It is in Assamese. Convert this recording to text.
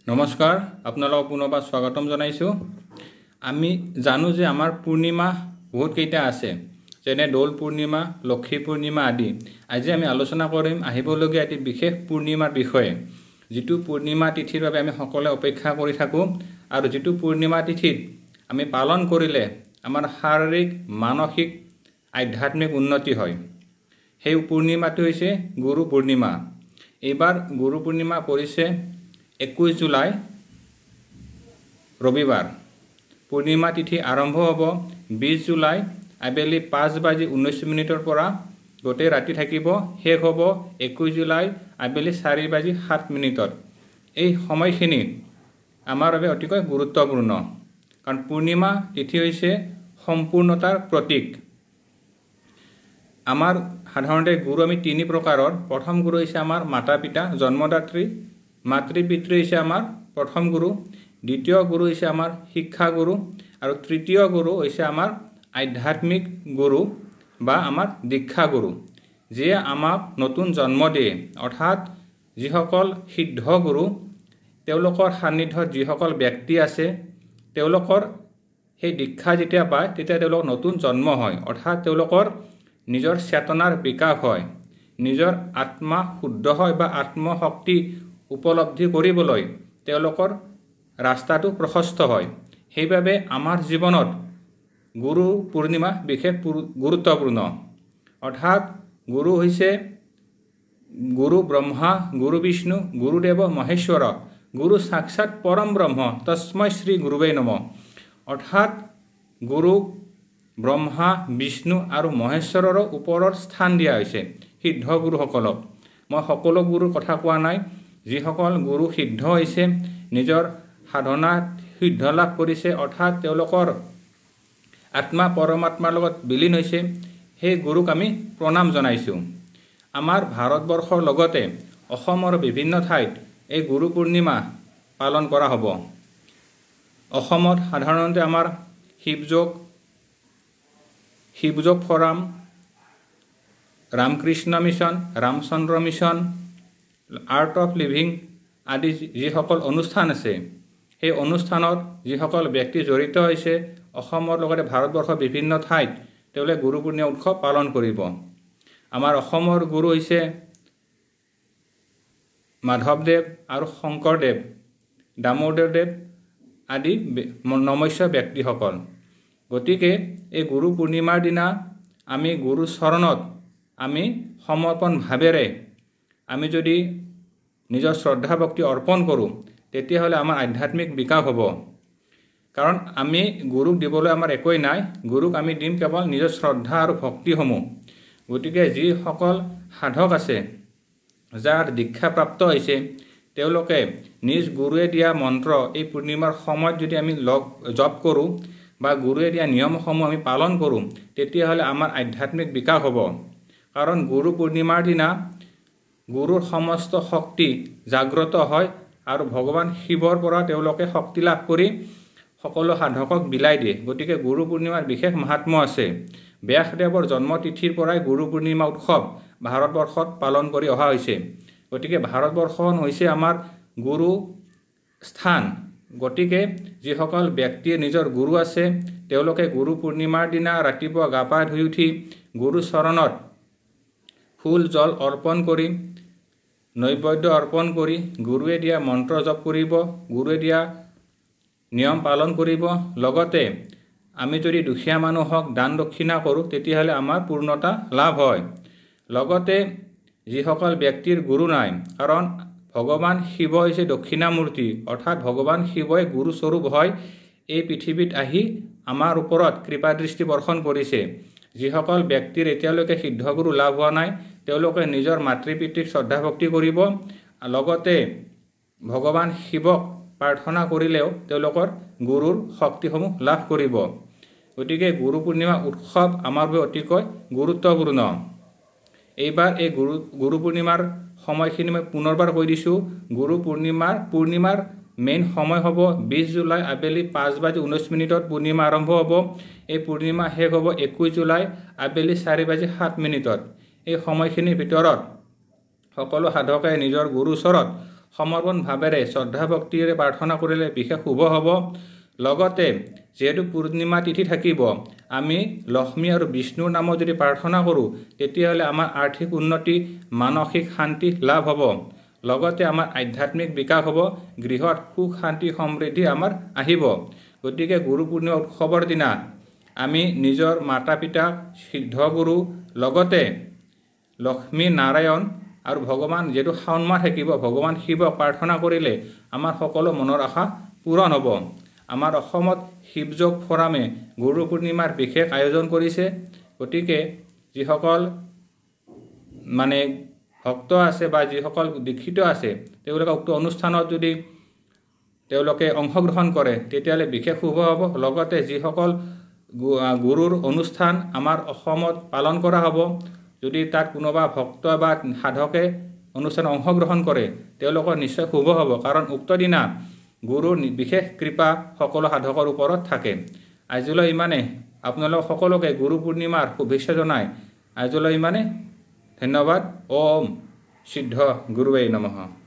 নমস্কাৰ আপোনালোকক পুনৰবাৰ স্বাগতম জনাইছোঁ। আমি জানো যে আমাৰ পূৰ্ণিমা বহুত কেইটা আছে, যেনে দৌল পূৰ্ণিমা, লক্ষী পূৰ্ণিমা আদি। আজি আমি আলোচনা কৰিম আহিবলগীয়া এটি বিশেষ পূৰ্ণিমাৰ বিষয়ে, যিটো পূৰ্ণিমা তিথিৰ বাবে আমি সকলোৱে অপেক্ষা কৰি থাকোঁ আৰু যিটো পূৰ্ণিমা তিথিত আমি পালন কৰিলে আমাৰ শাৰীৰিক, মানসিক, আধ্যাত্মিক উন্নতি হয়। সেই পূৰ্ণিমাটো হৈছে গুৰু পূৰ্ণিমা। এইবাৰ গুৰু পূৰ্ণিমা পৰিছে 21 জুলাই ৰবিবাৰ। পূৰ্ণিমা তিথি আৰম্ভ হ'ব 20 জুলাই আবেলি 5:19 পৰা গোটেই ৰাতি থাকিব, শেষ হ'ব 21 জুলাই আবেলি 4:07। এই সময়খিনি আমাৰ বাবে অতিকৈ গুৰুত্বপূৰ্ণ, কাৰণ পূৰ্ণিমা তিথি হৈছে সম্পূৰ্ণতাৰ প্ৰতীক। আমাৰ সাধাৰণতে গুৰু আমি 3 প্ৰকাৰৰ। প্ৰথম গুৰু হৈছে আমাৰ মাতা পিতা, জন্মদাত্ৰী, মাতৃ পিতৃ হৈছে আমাৰ প্ৰথম গুৰু। দ্বিতীয় গুৰু হৈছে আমাৰ শিক্ষা গুৰু, আৰু তৃতীয় গুৰু হৈছে আমাৰ আধ্যাত্মিক গুৰু বা আমাৰ দীক্ষা গুৰু, যিয়ে আমাক নতুন জন্ম দিয়ে। অৰ্থাৎ যিসকল সিদ্ধ গুৰু, তেওঁলোকৰ সান্নিধ্যত যিসকল ব্যক্তি আছে, তেওঁলোকৰ সেই দীক্ষা যেতিয়া পায় তেতিয়া তেওঁলোকৰ নতুন জন্ম হয়। অৰ্থাৎ তেওঁলোকৰ নিজৰ চেতনাৰ বিকাশ হয়, নিজৰ আত্মা শুদ্ধ হয় বা আত্মশক্তি উপলব্ধি কৰিবলৈ তেওঁলোকৰ ৰাস্তাটো প্ৰশস্ত হয়। সেইবাবে আমাৰ জীৱনত গুৰু পূৰ্ণিমা বিশেষ গুৰুত্বপূৰ্ণ। অৰ্থাৎ গুৰু হৈছে গুৰু ব্ৰহ্মা, গুৰু বিষ্ণু, গুৰুদেৱ মহেশ্বৰ, গুৰু সাক্ষাৎ পৰম ব্ৰহ্ম, তস্मै শ্ৰী গুৰুৱে নমঃ। অৰ্থাৎ গুৰু ব্ৰহ্মা, বিষ্ণু আৰু মহেশ্বৰৰো ওপৰৰ স্থান দিয়া হৈছে সিদ্ধ গুৰুসকলক। মই সকলো গুৰুৰ কথা কোৱা নাই। যিসকল গুৰু সিদ্ধ হৈছে, নিজৰ সাধনাত সিদ্ধ লাভ কৰিছে, অৰ্থাৎ তেওঁলোকৰ আত্মা পৰমাত্মাৰ লগত বিলীন হৈছে, সেই গুৰুক আমি প্ৰণাম জনাইছোঁ। আমাৰ ভাৰতবৰ্ষৰ লগতে অসমৰ বিভিন্ন ঠাইত এই গুৰু পূৰ্ণিমা পালন কৰা হ'ব। অসমত সাধাৰণতে আমাৰ Shivyog Forum, Ramakrishna Mission, Ramchandra Mission, Art of Living আদি যিসকল অনুষ্ঠান আছে, সেই অনুষ্ঠানত যিসকল ব্যক্তি জড়িত হৈছে অসমৰ লগতে ভাৰতবৰ্ষৰ বিভিন্ন ঠাইত, তেওঁলোকে গুৰু পূৰ্ণিমা উৎসৱ পালন কৰিব। আমাৰ অসমৰ গুৰু হৈছে মাধৱদেৱ আৰু শংকৰদেৱ, দামোদৰদেৱ আদি নমস্য ব্যক্তিসকল। গতিকে এই গুৰু পূৰ্ণিমাৰ দিনা আমি গুৰু চৰণত আমি সমৰ্পণ ভাৱেৰে আমি যদি নিজৰ শ্ৰদ্ধা ভক্তি অৰ্পণ কৰোঁ, তেতিয়াহ'লে আমাৰ আধ্যাত্মিক বিকাশ হ'ব। কাৰণ আমি গুৰুক দিবলৈ আমাৰ একোৱেই নাই, গুৰুক আমি দিম কেৱল নিজৰ শ্ৰদ্ধা আৰু ভক্তিসমূহ। গতিকে যিসকল সাধক আছে, যাৰ দীক্ষাপ্ৰাপ্ত হৈছে, তেওঁলোকে নিজ গুৰুৱে দিয়া মন্ত্ৰ এই পূৰ্ণিমাৰ সময়ত যদি আমি জপ কৰোঁ বা গুৰুৱে দিয়া নিয়মসমূহ আমি পালন কৰোঁ, তেতিয়াহ'লে আমাৰ আধ্যাত্মিক বিকাশ হ'ব। কাৰণ গুৰু পূৰ্ণিমাৰ দিনা গুৰুৰ সমস্ত শক্তি জাগ্ৰত হয় আৰু ভগৱান শিৱৰ পৰা তেওঁলোকে শক্তি লাভ কৰি সকলো সাধকক বিলাই দিয়ে। গতিকে গুৰু পূৰ্ণিমাৰ বিশেষ মাহাত্ম্য আছে। ব্যাসদেৱৰ জন্মতিথিৰ পৰাই গুৰু পূৰ্ণিমা উৎসৱ ভাৰতবৰ্ষত পালন কৰি অহা হৈছে। গতিকে ভাৰতবৰ্ষখন হৈছে আমাৰ গুৰু স্থান। গতিকে যিসকল ব্যক্তিয়ে নিজৰ গুৰু আছে, তেওঁলোকে গুৰু পূৰ্ণিমাৰ দিনা ৰাতিপুৱা গা পা ধুই উঠি গুৰু চৰণত ফুল জল অৰ্পণ কৰি, নৈবেদ্য অৰ্পণ কৰি গুৰুৱে দিয়া মন্ত্ৰ জপ কৰিব, গুৰুৱে দিয়া নিয়ম পালন কৰিব। লগতে আমি যদি দুখীয়া মানুহক দান দক্ষিণা কৰোঁ, তেতিয়াহ'লে আমাৰ পূৰ্ণতা লাভ হয়। লগতে যিসকল ব্যক্তিৰ গুৰু নাই, কাৰণ ভগৱান শিৱ হৈছে দক্ষিণামূৰ্তি, অৰ্থাৎ ভগৱান শিৱই গুৰুস্বৰূপ হয় এই পৃথিৱীত আহি আমাৰ ওপৰত কৃপা দৃষ্টি বৰ্ষণ কৰিছে। যিসকল ব্যক্তিৰ এতিয়ালৈকে সিদ্ধগুৰু লাভ হোৱা নাই, তেওঁলোকে নিজৰ মাতৃ পিতৃক শ্ৰদ্ধা ভক্তি কৰিব, লগতে ভগৱান শিৱক প্ৰাৰ্থনা কৰিলেও তেওঁলোকৰ গুৰুৰ শক্তিসমূহ লাভ কৰিব। গতিকে গুৰু পূৰ্ণিমা উৎসৱ আমাৰ বাবে অতিকৈ গুৰুত্বপূৰ্ণ। এইবাৰ এই গুৰু পূৰ্ণিমাৰ সময়খিনি মই পুনৰবাৰ কৈ দিছোঁ। গুৰু পূৰ্ণিমাৰ মেইন সময় হ'ব 20 জুলাই আবেলি 5:19 পূৰ্ণিমা আৰম্ভ হ'ব। এই পূৰ্ণিমা শেষ হ'ব 21 জুলাই আবেলি 4:07। এই সময়খিনিৰ ভিতৰত সকলো সাধকে নিজৰ গুৰু ওচৰত সমৰ্পণ ভাৱেৰে শ্ৰদ্ধা ভক্তিৰে প্ৰাৰ্থনা কৰিলে বিশেষ শুভ হ'ব। লগতে যেহেতু পূৰ্ণিমা তিথি থাকিব, আমি লক্ষ্মী আৰু বিষ্ণুৰ নামত যদি প্ৰাৰ্থনা কৰোঁ, তেতিয়াহ'লে আমাৰ আৰ্থিক উন্নতি, মানসিক শান্তি লাভ হ'ব। লগতে আমাৰ আধ্যাত্মিক বিকাশ হ'ব, গৃহত সুখ শান্তি সমৃদ্ধি আমাৰ আহিব। গতিকে গুৰু পূৰ্ণিমা উৎসৱৰ দিনা আমি নিজৰ মাতা পিতা, সিদ্ধ গুৰু, লগতে লক্ষ্মী নাৰায়ণ আৰু ভগৱান যিহেতু শাওণ মাহ থাকিব, ভগৱান শিৱক প্ৰাৰ্থনা কৰিলে আমাৰ সকলো মনৰ আশা পূৰণ হ'ব। আমাৰ অসমত শিৱযোগ ফৰামে গুৰু পূৰ্ণিমাৰ বিশেষ আয়োজন কৰিছে। গতিকে যিসকল ভক্ত আছে বা যিসকল দীক্ষিত আছে, তেওঁলোকে উক্ত অনুষ্ঠানত যদি তেওঁলোকে অংশগ্ৰহণ কৰে, তেতিয়াহ'লে বিশেষ শুভ হ'ব। লগতে যিসকল গুৰুৰ অনুষ্ঠান আমাৰ অসমত পালন কৰা হ'ব, যদি তাত কোনোবা ভক্ত বা সাধকে অনুষ্ঠানত অংশগ্ৰহণ কৰে, তেওঁলোকৰ নিশ্চয় শুভ হ'ব। কাৰণ উক্ত দিনা গুৰুৰ বিশেষ কৃপা সকলো সাধকৰ ওপৰত থাকে। আজিলৈ ইমানে। আপোনালোক সকলোকে গুৰু পূৰ্ণিমাৰ শুভেচ্ছা জনাই আজিলৈ ইমানে। ধন্যবাদ। ওম সিদ্ধ গুৰুৱে নমঃ।